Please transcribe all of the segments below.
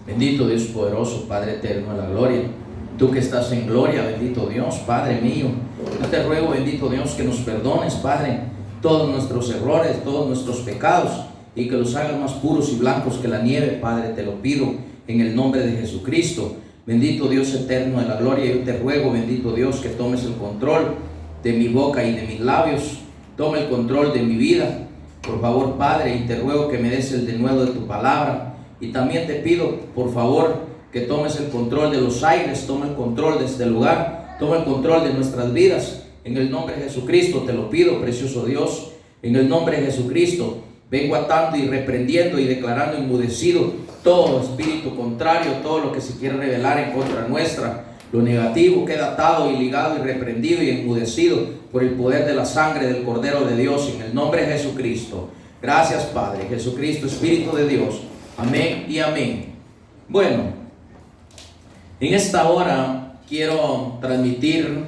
Bendito Dios poderoso, Padre eterno de la gloria. Tú que estás en gloria, bendito Dios, Padre mío. Yo te ruego, bendito Dios, que nos perdones, Padre, todos nuestros errores, todos nuestros pecados, y que los hagas más puros y blancos que la nieve, Padre, te lo pido en el nombre de Jesucristo. Bendito Dios eterno de la gloria, yo te ruego, bendito Dios, que tomes el control de mi boca y de mis labios. Toma el control de mi vida, por favor, Padre, y te ruego que me des el denuedo de tu palabra. Y también te pido, por favor, que tomes el control de los aires, toma el control de este lugar, toma el control de nuestras vidas. En el nombre de Jesucristo te lo pido, precioso Dios. En el nombre de Jesucristo vengo atando y reprendiendo y declarando enmudecido todo espíritu contrario, todo lo que se quiere revelar en contra nuestra. Lo negativo queda atado y ligado y reprendido y enmudecido por el poder de la sangre del Cordero de Dios, en el nombre de Jesucristo. Gracias, Padre Jesucristo, Espíritu de Dios. Amén y amén. Bueno, en esta hora quiero transmitir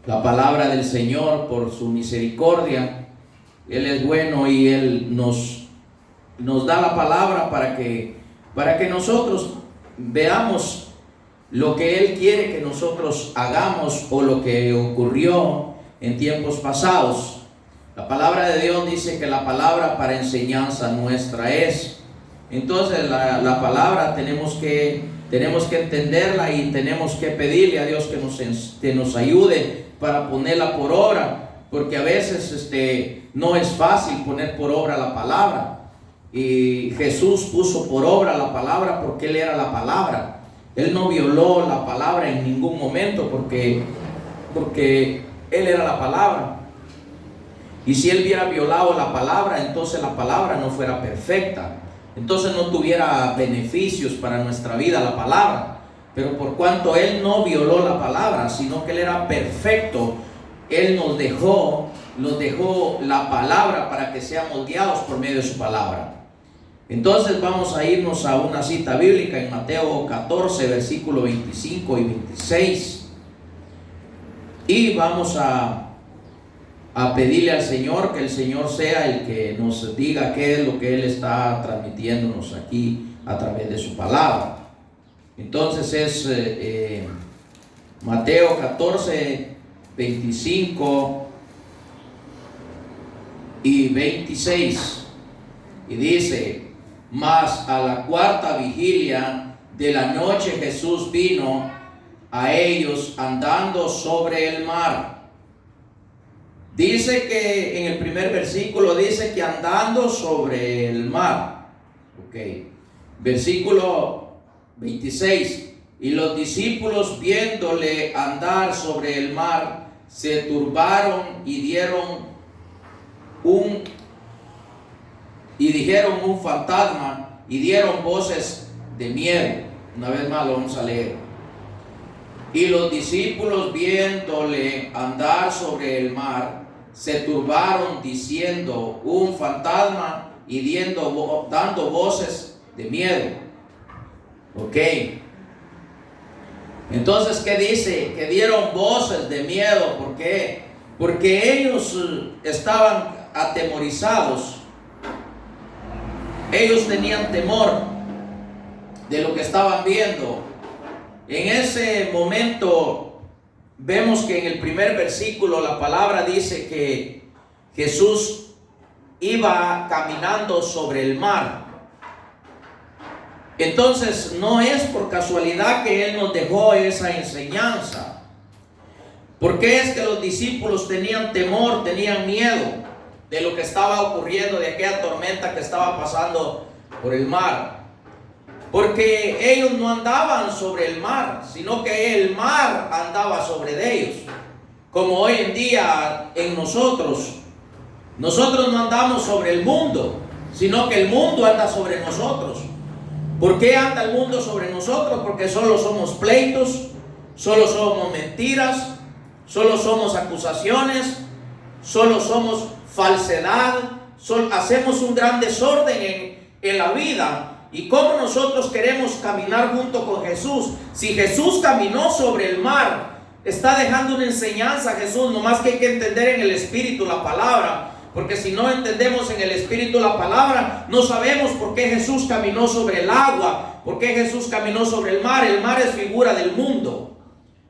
la palabra del Señor por su misericordia. Él es bueno y Él nos da la palabra para que nosotros veamos lo que Él quiere que nosotros hagamos o lo que ocurrió en tiempos pasados. La palabra de Dios dice que la palabra para enseñanza nuestra es. Entonces la palabra tenemos que entenderla y tenemos que pedirle a Dios que nos ayude para ponerla por obra, porque a veces no es fácil poner por obra la palabra. Y Jesús puso por obra la palabra porque Él era la palabra. Él no violó la palabra en ningún momento porque Él era la palabra. Y si Él hubiera violado la palabra, entonces la palabra no fuera perfecta. Entonces no tuviera beneficios para nuestra vida la palabra. Pero por cuanto Él no violó la palabra, sino que Él era perfecto, Él nos dejó la palabra para que seamos guiados por medio de su palabra. Entonces vamos a irnos a una cita bíblica en Mateo 14, versículo 25 y 26. Y vamos a pedirle al Señor que el Señor sea el que nos diga qué es lo que Él está transmitiéndonos aquí a través de su palabra. Entonces es Mateo 14, 25 y 26. Y dice: mas a la cuarta vigilia de la noche Jesús vino a ellos andando sobre el mar. Dice que en el primer versículo dice que andando sobre el mar. Versículo 26. Y los discípulos, viéndole andar sobre el mar, se turbaron y dijeron un fantasma, y dieron voces de miedo. Una vez más lo vamos a leer. Y los discípulos, viéndole andar sobre el mar, se turbaron diciendo un fantasma y dando voces de miedo. Entonces, ¿qué dice? Que dieron voces de miedo. ¿Por qué? Porque ellos estaban atemorizados. Ellos tenían temor de lo que estaban viendo. En ese momento vemos que en el primer versículo la palabra dice que Jesús iba caminando sobre el mar. Entonces no es por casualidad que Él nos dejó esa enseñanza. ¿Por qué es que los discípulos tenían temor, tenían miedo de lo que estaba ocurriendo, de aquella tormenta que estaba pasando por el mar? Porque ellos no andaban sobre el mar, sino que el mar andaba sobre ellos. Como hoy en día en nosotros no andamos sobre el mundo, sino que el mundo anda sobre nosotros. ¿Por qué anda el mundo sobre nosotros? Porque solo somos pleitos, solo somos mentiras, solo somos acusaciones, solo somos falsedad, hacemos un gran desorden en la vida. ¿Y cómo nosotros queremos caminar junto con Jesús? Si Jesús caminó sobre el mar, está dejando una enseñanza Jesús, nomás que hay que entender en el Espíritu la palabra. porque si no entendemos en el Espíritu la palabra, no sabemos por qué Jesús caminó sobre el agua, por qué Jesús caminó sobre el mar. El mar es figura del mundo,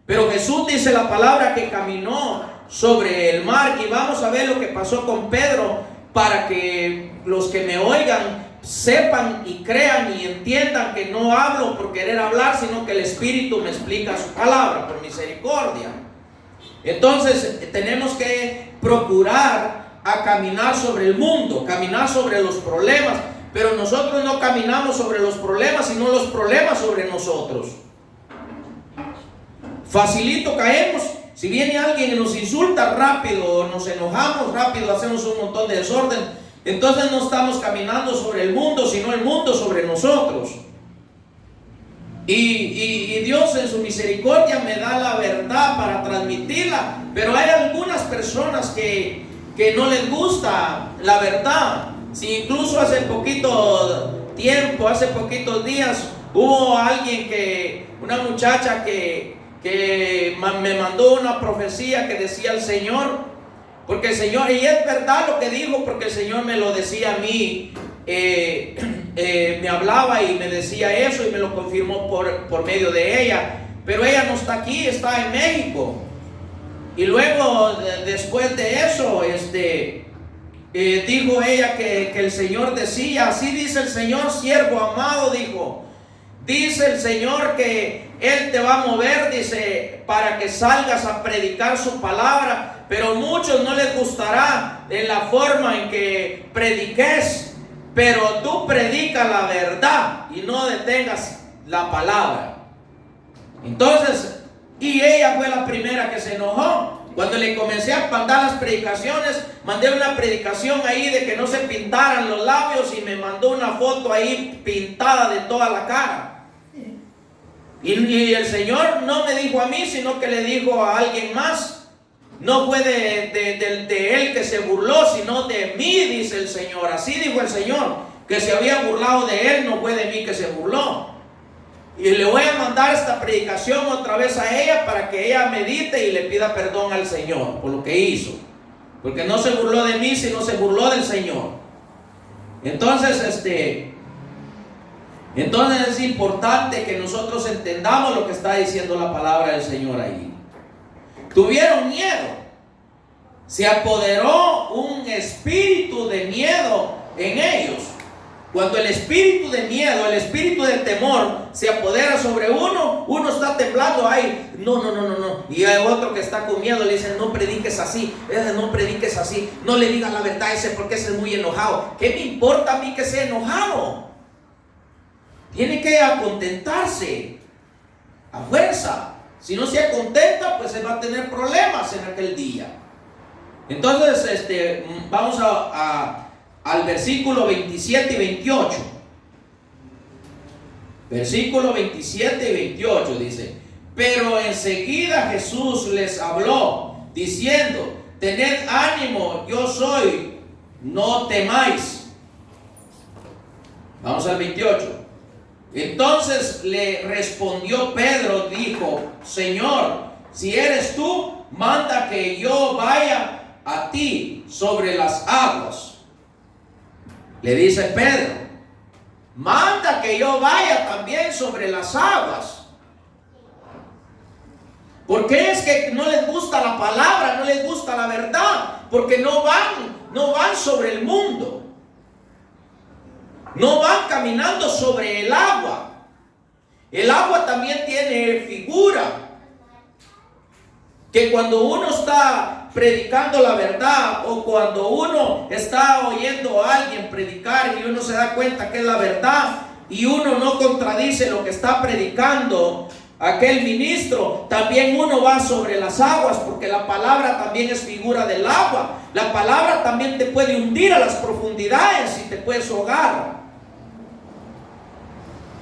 pero Jesús dice la palabra que caminó sobre el mar. Y vamos a ver lo que pasó con Pedro, para que los que me oigan sepan y crean y entiendan que no hablo por querer hablar, sino que el Espíritu me explica su palabra por misericordia. Entonces tenemos que procurar a caminar sobre el mundo, caminar sobre los problemas, pero nosotros no caminamos sobre los problemas, sino los problemas sobre nosotros. Facilito caemos. Si viene alguien y nos insulta rápido, nos enojamos rápido, hacemos un montón de desorden, entonces no estamos caminando sobre el mundo, sino el mundo sobre nosotros. Y Dios en su misericordia me da la verdad para transmitirla, pero hay algunas personas que no les gusta la verdad. Si incluso hace poquito tiempo, hace poquitos días, hubo alguien una muchacha que me mandó una profecía que decía el Señor, porque el Señor, y es verdad lo que dijo, porque el Señor me lo decía a mí, me hablaba y me decía eso y me lo confirmó por medio de ella, pero ella no está aquí, está en México. Y luego después de eso dijo ella que el Señor decía, así dice el Señor, siervo amado, dice el Señor que Él te va a mover, dice, para que salgas a predicar su palabra, pero muchos no les gustará en la forma en que prediques, pero tú predica la verdad y no detengas la palabra. Entonces, y ella fue la primera que se enojó. Cuando le comencé a mandar las predicaciones, mandé una predicación ahí de que no se pintaran los labios, y me mandó una foto ahí pintada de toda la cara. Y el Señor no me dijo a mí, sino que le dijo a alguien más. No fue de él que se burló, sino de mí, dice el Señor. Así dijo el Señor, que se había burlado de él, no fue de mí que se burló. Y le voy a mandar esta predicación otra vez a ella, para que ella medite y le pida perdón al Señor por lo que hizo, porque no se burló de mí, sino se burló del Señor. Entonces es importante que nosotros entendamos lo que está diciendo la palabra del Señor ahí. Tuvieron miedo, se apoderó un espíritu de miedo en ellos. Cuando el espíritu de miedo, el espíritu de temor se apodera sobre uno, uno está temblando. Ay, no. Y hay otro que está con miedo, le dicen, no prediques así, no le digas la verdad a ese, porque ese es muy enojado. ¿Qué me importa a mí que sea enojado? Tiene que contentarse a fuerza. Si no se contenta, pues se va a tener problemas en aquel día. Entonces, vamos al versículo 27 y 28. Versículo 27 y 28 dice: pero enseguida Jesús les habló, diciendo: tened ánimo, yo soy, no temáis. Vamos al 28. Entonces le respondió Pedro, dijo: Señor, si eres tú, manda que yo vaya a ti sobre las aguas. Le dice Pedro: manda que yo vaya también sobre las aguas. ¿Por qué es que no les gusta la palabra, no les gusta la verdad? Porque no van sobre el mundo. No van caminando sobre el agua. El agua también tiene figura. Que cuando uno está predicando la verdad, o cuando uno está oyendo a alguien predicar y uno se da cuenta que es la verdad, y uno no contradice lo que está predicando aquel ministro, también uno va sobre las aguas, porque la palabra también es figura del agua. La palabra también te puede hundir a las profundidades y te puedes ahogar.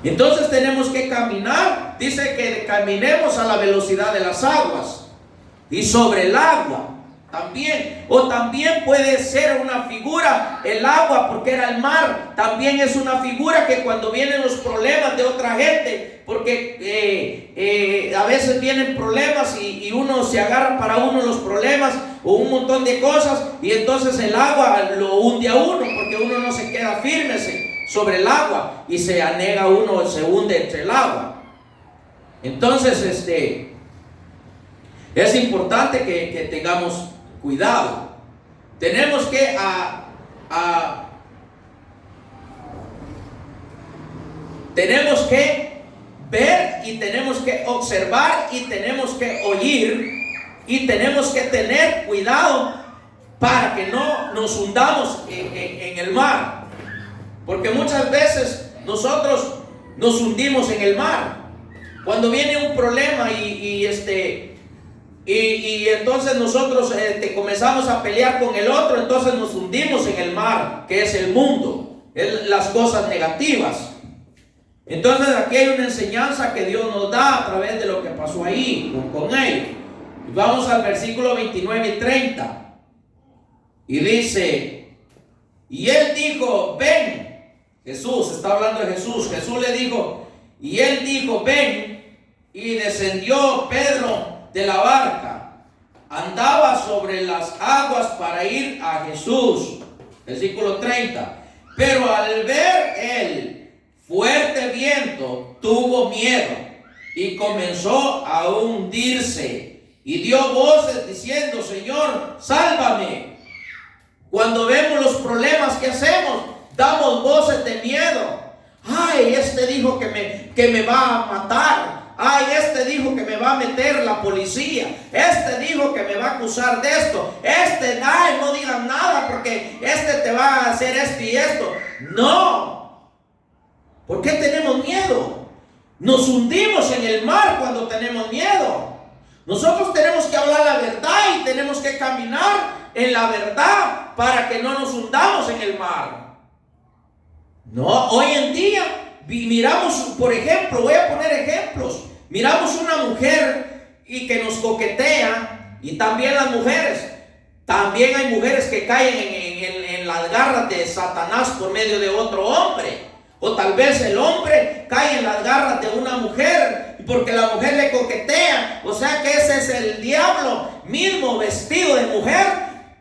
Y entonces tenemos que caminar, dice que caminemos a la velocidad de las aguas y sobre el agua también. O también puede ser una figura, el agua, porque era el mar, también es una figura que cuando vienen los problemas de otra gente, porque porque a veces vienen problemas y uno se agarra para uno los problemas o un montón de cosas, y entonces el agua lo hunde a uno, porque uno no se queda firme sobre el agua y se anega uno, se hunde entre el agua. Entonces es importante que tengamos cuidado. Tenemos que tenemos que ver, y tenemos que observar, y tenemos que oír, y tenemos que tener cuidado para que no nos hundamos en el mar, porque muchas veces nosotros nos hundimos en el mar cuando viene un problema y entonces nosotros comenzamos a pelear con el otro. Entonces nos hundimos en el mar, que es el mundo, las cosas negativas. Entonces aquí hay una enseñanza que Dios nos da a través de lo que pasó ahí con ellos. Vamos al versículo 29 y 30. Y dice: y él dijo, ven. Jesús, está hablando de Jesús. Jesús le dijo, y él dijo, ven. Y descendió Pedro de la barca. Andaba sobre las aguas para ir a Jesús. Versículo 30. Pero al ver él fuerte viento, tuvo miedo y comenzó a hundirse, y dio voces diciendo: Señor, sálvame. Cuando vemos los problemas, ¿qué hacemos? Damos voces de miedo. Ay, este dijo que me va a matar. Ay, este dijo que me va a meter la policía. Este dijo que me va a acusar de esto. Ay, no digas nada porque este te va a hacer esto y esto. No. ¿Por qué tenemos miedo? Nos hundimos en el mar cuando tenemos miedo. Nosotros tenemos que hablar la verdad y tenemos que caminar en la verdad para que no nos hundamos en el mar. No, hoy en día miramos, por ejemplo, voy a poner ejemplos. Miramos una mujer y que nos coquetea, y también las mujeres. También hay mujeres que caen en las garras de Satanás por medio de otro hombre. O tal vez el hombre cae en las garras de una mujer porque la mujer le coquetea. O sea que ese es el diablo mismo vestido de mujer.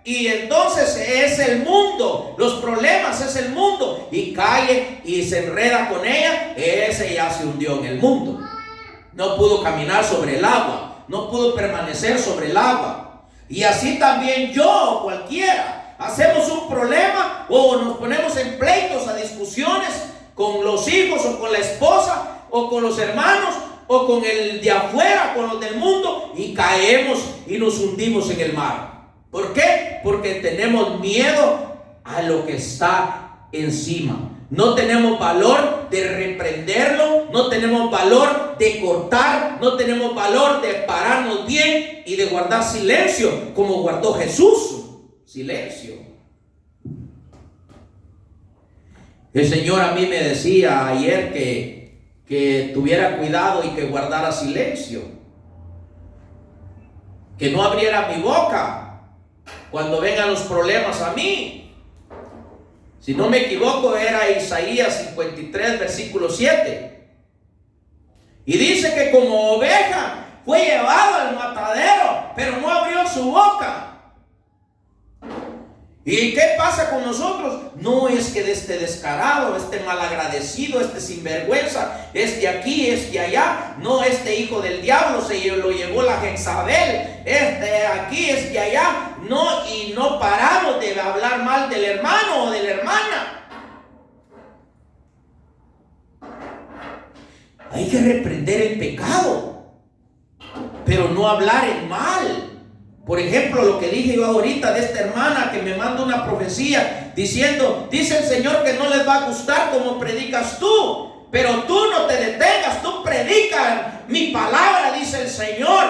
Y entonces es el mundo. Los problemas es el mundo. Y cae y se enreda con ella. Ese ya se hundió en el mundo. No pudo caminar sobre el agua. No pudo permanecer sobre el agua. Y así también yo, cualquiera. Hacemos un problema o nos ponemos en pleitos, a discusiones con los hijos o con la esposa o con los hermanos o con el de afuera, con los del mundo, y caemos y nos hundimos en el mar. ¿Por qué? Porque tenemos miedo a lo que está encima. No tenemos valor de reprenderlo, no tenemos valor de cortar, no tenemos valor de pararnos bien y de guardar silencio como guardó Jesús. Silencio. El Señor a mí me decía ayer que tuviera cuidado y que guardara silencio, que no abriera mi boca cuando vengan los problemas a mí. Si no me equivoco, era Isaías 53, versículo 7. Y dice que como oveja fue llevado al matadero, pero no abrió su boca. ¿Y qué pasa con nosotros? No es que de este descarado, este malagradecido, este sinvergüenza, este aquí, este allá. No, este hijo del diablo se lo llevó la Jezabel. Este aquí, este allá. No, y no paramos de hablar mal del hermano o de la hermana. Hay que reprender el pecado, pero no hablar el mal. Por ejemplo, lo que dije yo ahorita de esta hermana que me manda una profecía diciendo: dice el Señor que no les va a gustar como predicas tú, pero tú no te detengas, tú predicas mi palabra, dice el Señor.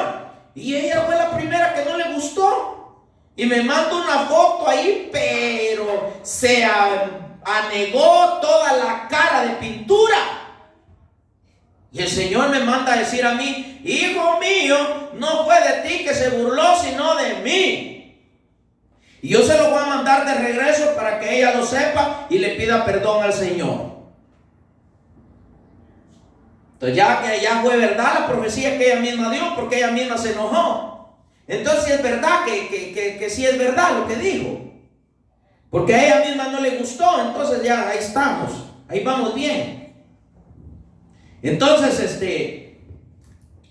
Y ella fue la primera que no le gustó y me manda una foto ahí, pero se anegó toda la cara de pintura. Y el Señor me manda a decir a mí: hijo mío, no fue de ti que se burló, sino de mí. Y yo se lo voy a mandar de regreso para que ella lo sepa y le pida perdón al Señor. Entonces ya fue verdad la profecía que ella misma dio, porque ella misma se enojó. Entonces sí es verdad que sí es verdad lo que dijo, porque a ella misma no le gustó. Entonces ya ahí estamos, ahí vamos bien. Entonces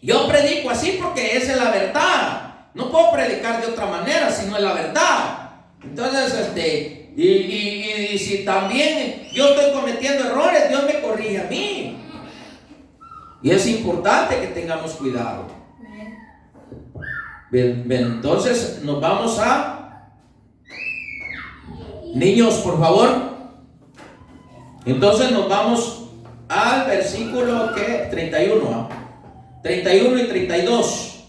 yo predico así porque esa es la verdad. No puedo predicar de otra manera si no es la verdad. Entonces y si también yo estoy cometiendo errores, Dios me corrige a mí. Y es importante que tengamos cuidado. Bien, entonces nos vamos a... Niños, por favor. Entonces nos vamos al versículo 31. 31 y 32.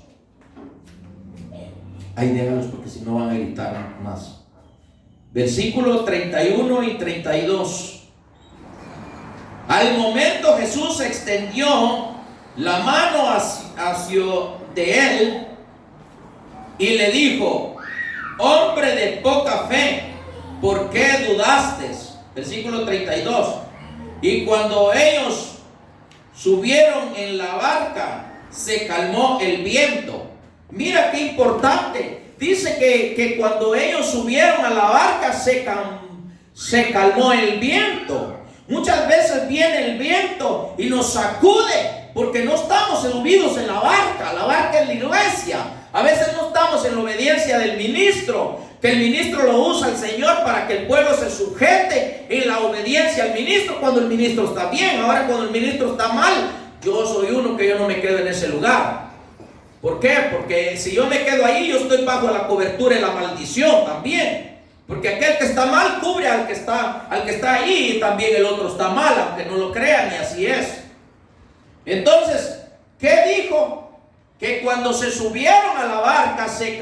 Ahí déjalos porque si no van a gritar más. Versículo 31 y 32. Al momento Jesús extendió la mano hacia de él y le dijo: hombre de poca fe, ¿por qué dudaste? Versículo 32. Y cuando ellos subieron en la barca, se calmó el viento. Mira qué importante. Dice que cuando ellos subieron a la barca, se calmó el viento. Muchas veces viene el viento y nos sacude porque no estamos subidos en la barca es la iglesia. A veces no estamos en la obediencia del ministro, que el ministro lo usa el Señor para que el pueblo se sujete en la obediencia al ministro cuando el ministro está bien. Ahora cuando el ministro está mal, yo soy uno que yo no me quedo en ese lugar. ¿Por qué? Porque si yo me quedo ahí, yo estoy bajo la cobertura y la maldición también. Porque aquel que está mal cubre al que está ahí, y también el otro está mal, aunque no lo crean, y así es. Entonces, ¿qué dijo? Que cuando se subieron a la barca se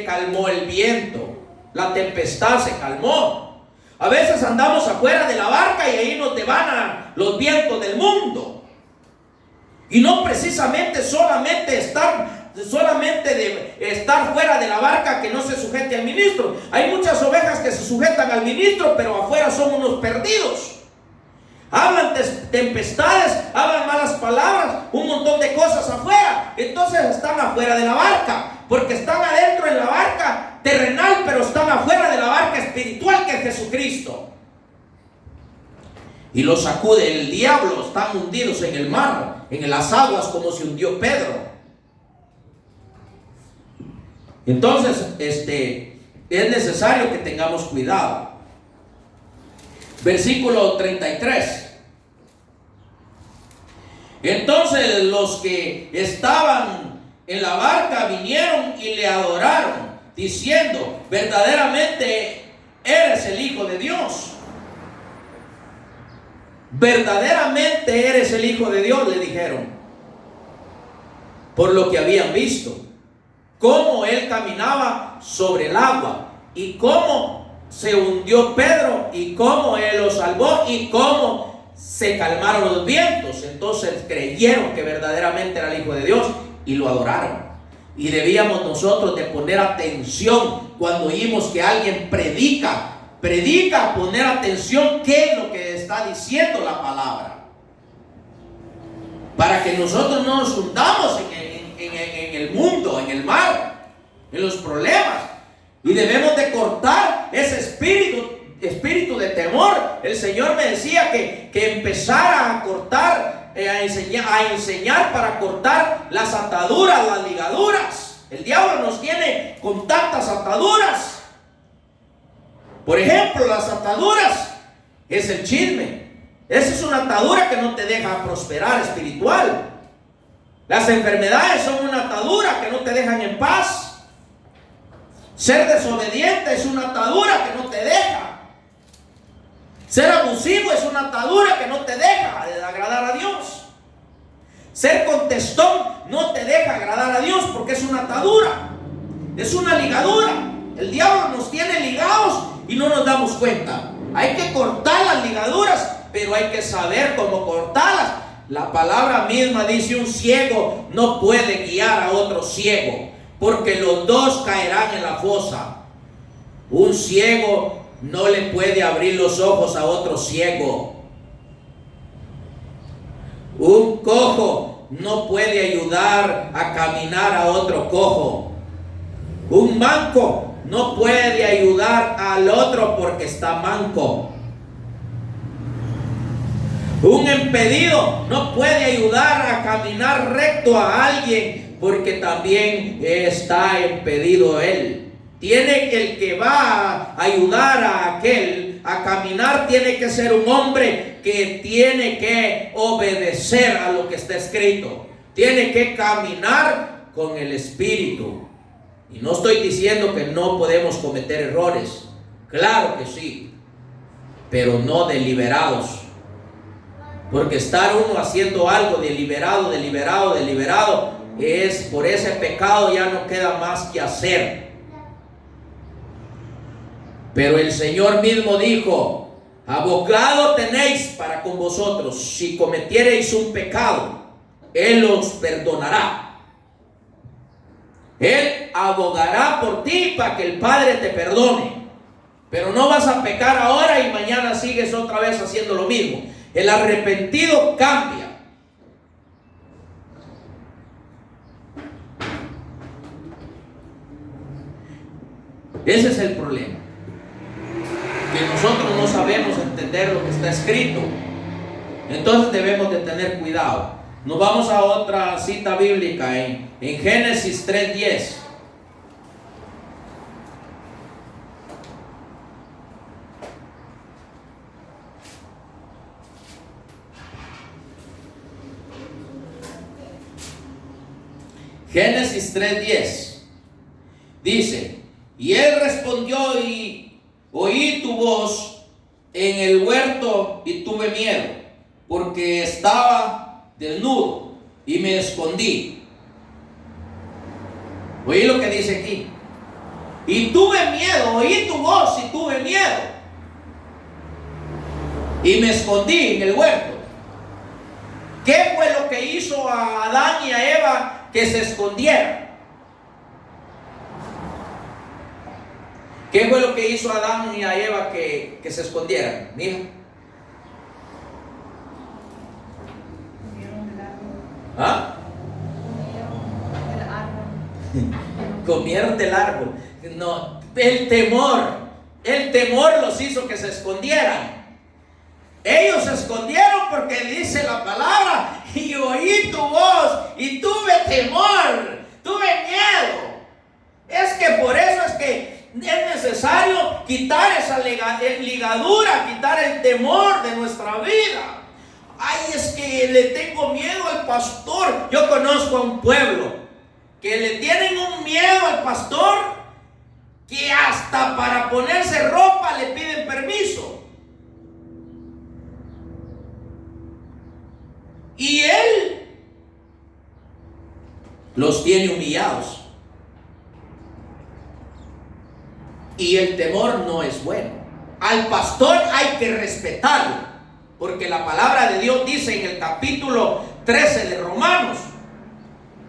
calmó el viento, la tempestad se calmó. A veces andamos afuera de la barca y ahí nos devanan los vientos del mundo. Y no precisamente solamente de estar fuera de la barca que no se sujete al ministro. Hay muchas ovejas que se sujetan al ministro, pero afuera son unos perdidos. Hablan tempestades, hablan malas palabras, un montón de cosas afuera. Entonces están afuera de la barca, porque están adentro en la barca terrenal, pero están afuera de la barca espiritual que es Jesucristo. Y los sacude el diablo, están hundidos en el mar, en las aguas, como se hundió Pedro. Entonces, es necesario que tengamos cuidado. Versículo 33. Entonces los que estaban en la barca vinieron y le adoraron, diciendo: verdaderamente eres el Hijo de Dios. Verdaderamente eres el Hijo de Dios, le dijeron, por lo que habían visto, cómo él caminaba sobre el agua, y cómo se hundió Pedro, y cómo él lo salvó, y cómo se calmaron los vientos. Entonces creyeron que verdaderamente era el Hijo de Dios y lo adoraron. Y debíamos nosotros de poner atención cuando oímos que alguien predica, poner atención qué es lo que está diciendo la palabra, para que nosotros no nos hundamos en el mundo, en el mar, en los problemas. Y debemos de cortar ese espíritu de temor. El Señor me decía que empezara a cortar, a enseñar para cortar las ataduras, las ligaduras. El diablo nos tiene con tantas ataduras. Por ejemplo, las ataduras es el chisme. Esa es una atadura que no te deja prosperar espiritual. Las enfermedades son una atadura que no te dejan en paz. Ser desobediente es una atadura que no te deja. Ser abusivo es una atadura que no te deja de agradar a Dios. Ser contestón no te deja agradar a Dios, porque es una atadura, es una ligadura. El diablo nos tiene ligados y no nos damos cuenta. Hay que cortar las ligaduras, pero hay que saber cómo cortarlas. La palabra misma dice: un ciego no puede guiar a otro ciego, porque los dos caerán en la fosa. Un ciego no le puede abrir los ojos a otro ciego. Un cojo no puede ayudar a caminar a otro cojo. Un manco no puede ayudar al otro porque está manco. Un impedido no puede ayudar a caminar recto a alguien porque también está impedido él. El que va a ayudar a aquel a caminar tiene que ser un hombre que tiene que obedecer a lo que está escrito. Tiene que caminar con el Espíritu. Y no estoy diciendo que no podemos cometer errores. Claro que sí, pero no deliberados. Porque estar uno haciendo algo deliberado, es por ese pecado ya no queda más que hacer. Pero el Señor mismo dijo: abogado tenéis para con vosotros, si cometiereis un pecado, Él os perdonará. Él abogará por ti para que el Padre te perdone. Pero no vas a pecar ahora y mañana sigues otra vez haciendo lo mismo. El arrepentido cambia. Ese es el problema, que nosotros no sabemos entender lo que está escrito. Entonces debemos de tener cuidado. Nos vamos a otra cita bíblica en Génesis 3:10. Génesis 3:10 dice: y él respondió y oí tu voz en el huerto y tuve miedo, porque estaba desnudo y me escondí. Oí lo que dice aquí. Y tuve miedo, oí tu voz y tuve miedo. Y me escondí en el huerto. ¿Qué fue lo que hizo a Adán y a Eva que se escondieran? ¿Qué fue lo que hizo a Adán y a Eva que se escondieran? Mija. ¿Ah? Comieron del árbol. No, el temor los hizo que se escondieran. Ellos se escondieron porque dice la palabra: y oí tu voz y tuve temor, tuve miedo. Es que por eso es que es necesario quitar esa ligadura, quitar el temor de nuestra vida. Ay, es que le tengo miedo al pastor. Yo conozco a un pueblo que le tienen un miedo al pastor que hasta para ponerse ropa le piden permiso. Y él los tiene humillados. Y el temor no es bueno. Al pastor hay que respetarlo, porque la palabra de Dios dice en el capítulo 13 de Romanos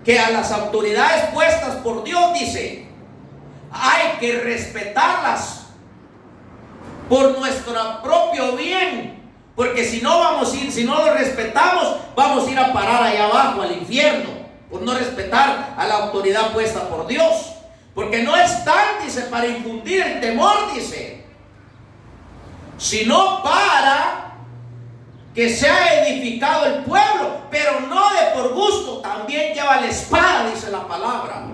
que a las autoridades puestas por Dios, dice, hay que respetarlas por nuestro propio bien, porque si no lo respetamos, vamos a ir a parar allá abajo al infierno, por no respetar a la autoridad puesta por Dios. Porque no están, dice, para infundir el temor, dice, sino para que sea edificado el pueblo, pero no de por gusto, también lleva la espada, dice la palabra.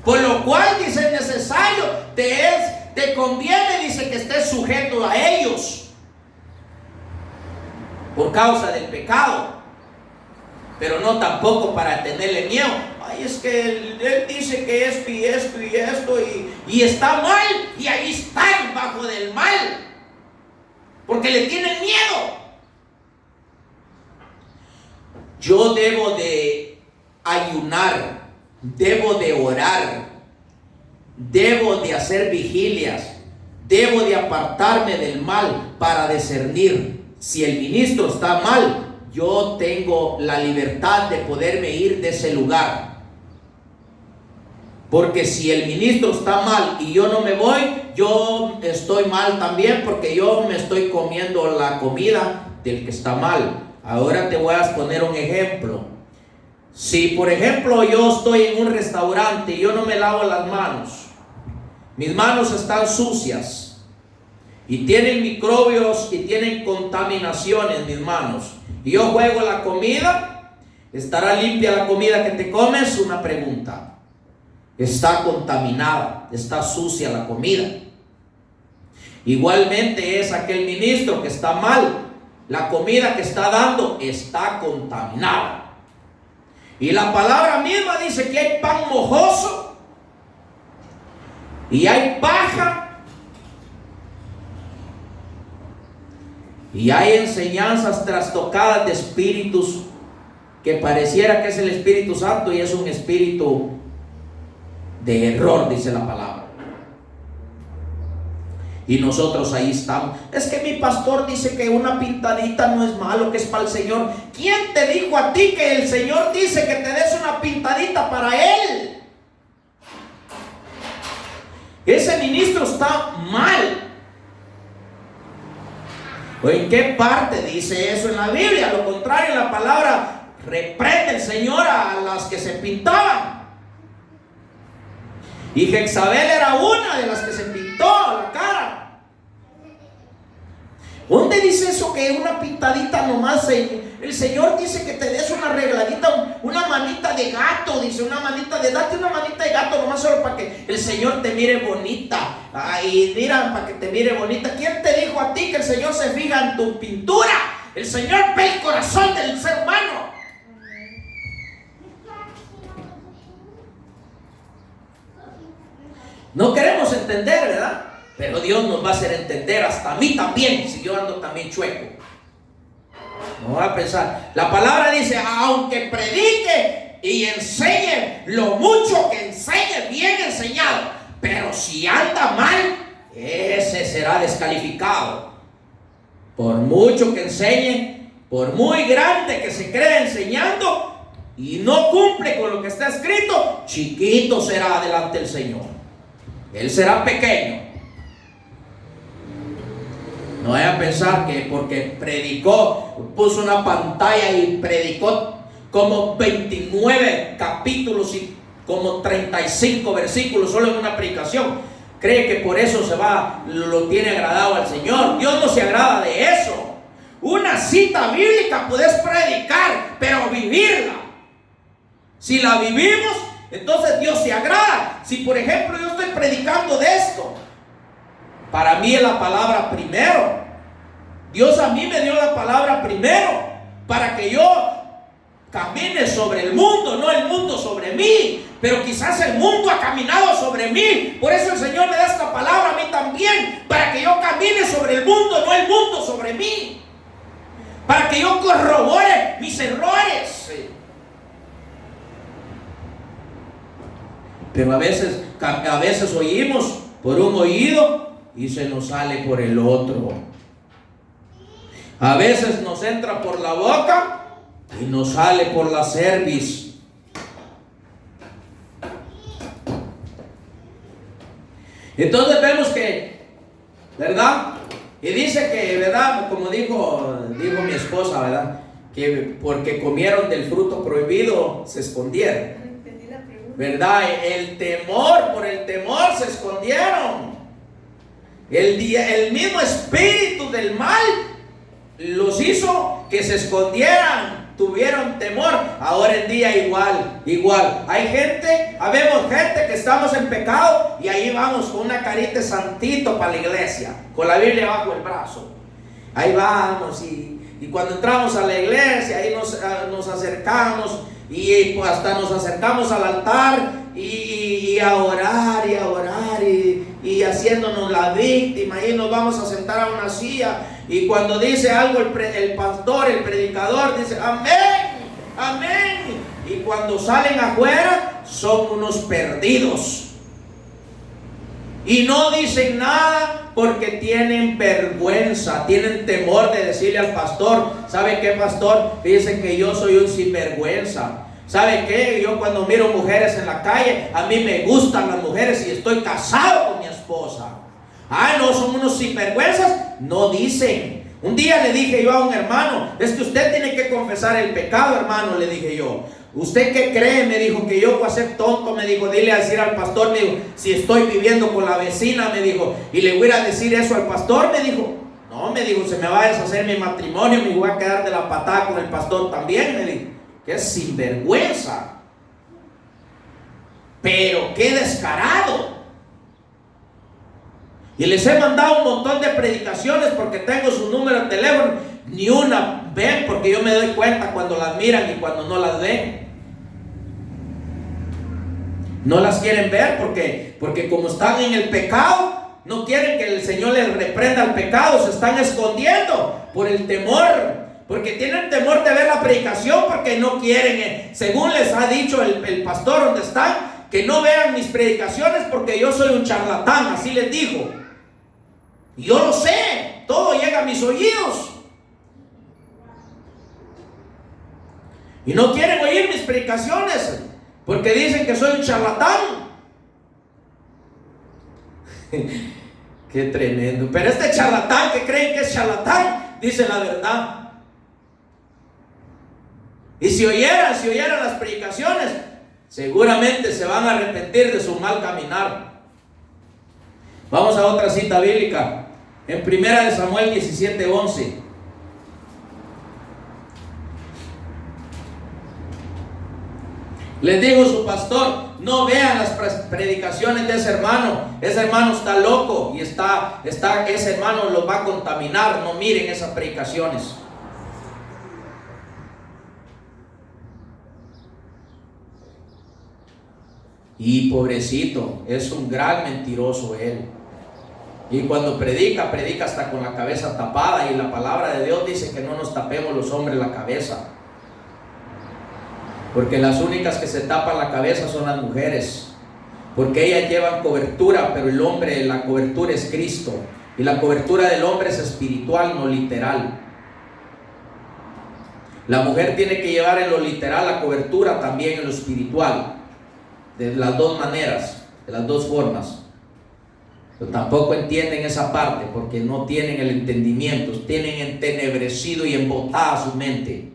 Por lo cual, dice, es necesario, te conviene, dice, que estés sujeto a ellos por causa del pecado, pero no tampoco para tenerle miedo. Ay, es que él dice que esto y esto y esto y está mal, y ahí están bajo del mal porque le tienen miedo. Yo debo de ayunar, debo de orar, debo de hacer vigilias, debo de apartarme del mal para discernir. Si el ministro está mal, yo tengo la libertad de poderme ir de ese lugar. Porque si el ministro está mal y yo no me voy, yo estoy mal también, porque yo me estoy comiendo la comida del que está mal. Ahora te voy a poner un ejemplo. Si por ejemplo yo estoy en un restaurante y yo no me lavo las manos, mis manos están sucias y tienen microbios y tienen contaminación en mis manos, y yo juego la comida, ¿estará limpia la comida que te comes? Una pregunta. Está contaminada, está sucia la comida. Igualmente es aquel ministro que está mal. La comida que está dando está contaminada. Y la palabra misma dice que hay pan mojoso y hay paja y hay enseñanzas trastocadas de espíritus que pareciera que es el Espíritu Santo y es un espíritu de error, dice la palabra. Y nosotros ahí estamos. Es que mi pastor dice que una pintadita no es malo, que es para el Señor. ¿Quién te dijo a ti que el Señor dice que te des una pintadita para Él? Ese ministro está mal. ¿O en qué parte dice eso en la Biblia? Lo contrario, en la palabra reprende el Señor a las que se pintaban. Y Jezabel era una de las que se pintó la cara. ¿Dónde dice eso que una pintadita nomás? El Señor dice que te des una arregladita, una manita de gato, dice, date una manita de gato nomás solo para que el Señor te mire bonita. Y mira, para que te mire bonita. ¿Quién te dijo a ti que el Señor se fija en tu pintura? El Señor ve el corazón del ser humano. No queremos entender, ¿verdad? Pero Dios nos va a hacer entender, hasta a mí también, si yo ando también chueco. No va a pensar. La palabra dice, aunque predique y enseñe lo mucho que enseñe, bien enseñado, pero si anda mal, ese será descalificado. Por mucho que enseñe, por muy grande que se cree enseñando y no cumple con lo que está escrito, chiquito será delante del Señor. Él será pequeño. No vaya a pensar que porque predicó, puso una pantalla y predicó como 29 capítulos y como 35 versículos solo en una predicación, cree que por eso lo tiene agradado al Señor. Dios no se agrada de eso. Una cita bíblica puedes predicar, pero vivirla. Si la vivimos, entonces Dios se agrada. Si por ejemplo yo estoy predicando de esto, para mí es la palabra primero. Dios a mí me dio la palabra primero para que yo camine sobre el mundo, no el mundo sobre mí. Pero quizás el mundo ha caminado sobre mí. Por eso el Señor me da esta palabra a mí también, para que yo camine sobre el mundo, no el mundo sobre mí. Para que yo corrobore mis errores. Pero a veces oímos por un oído y se nos sale por el otro. A veces nos entra por la boca y nos sale por la cerviz. Entonces vemos que, ¿verdad? Y dice que, ¿verdad? Como dijo mi esposa, ¿verdad? Que porque comieron del fruto prohibido se escondieron. ¿Verdad? Por el temor se escondieron. El mismo espíritu del mal los hizo que se escondieran, tuvieron temor. Ahora en día igual. Habemos gente que estamos en pecado y ahí vamos con una carita de santito para la iglesia, con la Biblia bajo el brazo. Ahí vamos y cuando entramos a la iglesia, ahí nos acercamos y pues hasta nos acercamos al altar y a orar y haciéndonos la víctima. Y nos vamos a sentar a una silla y cuando dice algo el pastor, el predicador dice amén, amén, y cuando salen afuera son unos perdidos y no dicen nada porque tienen vergüenza, tienen temor de decirle al pastor: ¿sabe qué, pastor? Dicen que yo soy un sinvergüenza. ¿Sabe qué? Yo cuando miro mujeres en la calle, a mí me gustan las mujeres y estoy casado con mi esposa. No, son unos sinvergüenzas. No dicen. Un día le dije yo a un hermano, es que usted tiene que confesar el pecado, hermano, le dije yo. ¿Usted qué cree? Me dijo que yo voy a ser tonto, me dijo, dile a decir al pastor, me dijo, si estoy viviendo con la vecina, me dijo, y le voy a decir eso al pastor, me dijo. No, me dijo, se me va a deshacer mi matrimonio, me voy a quedar de la patada con el pastor también, me dijo. Qué sinvergüenza. Pero qué descarado. Y les he mandado un montón de predicaciones porque tengo su número de teléfono. Ni una ven, porque yo me doy cuenta cuando las miran y cuando no las ven. No las quieren ver porque como están en el pecado, no quieren que el Señor les reprenda el pecado. Se están escondiendo por el temor. Porque tienen temor de ver la predicación, porque no quieren, según les ha dicho el pastor donde están, que no vean mis predicaciones porque yo soy un charlatán, así les dijo. Y yo lo sé, todo llega a mis oídos. Y no quieren oír mis predicaciones porque dicen que soy un charlatán. Qué tremendo. Pero este charlatán que creen que es charlatán, dice la verdad. Y si oyeran las predicaciones, seguramente se van a arrepentir de su mal caminar. Vamos a otra cita bíblica. En 1 Samuel 17:11. Les dijo su pastor, no vean las predicaciones de ese hermano. Ese hermano está loco y ese hermano los va a contaminar. No miren esas predicaciones. Y pobrecito, es un gran mentiroso él. Y cuando predica hasta con la cabeza tapada. Y la palabra de Dios dice que no nos tapemos los hombres la cabeza, porque las únicas que se tapan la cabeza son las mujeres, porque ellas llevan cobertura, pero el hombre, la cobertura es Cristo. Y la cobertura del hombre es espiritual, no literal. La mujer tiene que llevar en lo literal la cobertura, también en lo espiritual. De las dos maneras, de las dos formas. Pero tampoco entienden esa parte porque no tienen el entendimiento, tienen entenebrecido y embotada su mente.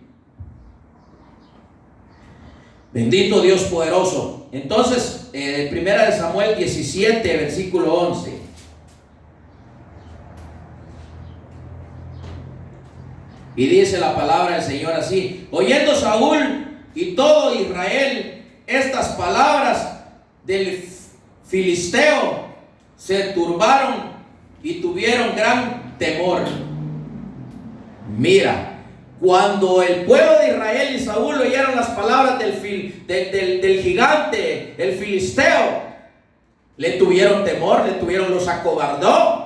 Bendito Dios poderoso. Entonces, 1 Samuel 17, versículo 11. Y dice la palabra del Señor así: oyendo Saúl y todo Israel estas palabras del filisteo, se turbaron y tuvieron gran temor. Mira, cuando el pueblo de Israel y Saúl oyeron las palabras del gigante, el filisteo, le tuvieron temor, los acobardó.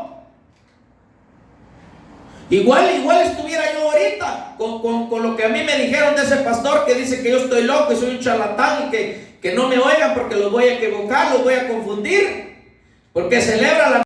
Igual estuviera yo ahorita con lo que a mí me dijeron de ese pastor que dice que yo estoy loco y soy un charlatán y que no me oigan porque los voy a equivocar, los voy a confundir, porque celebra la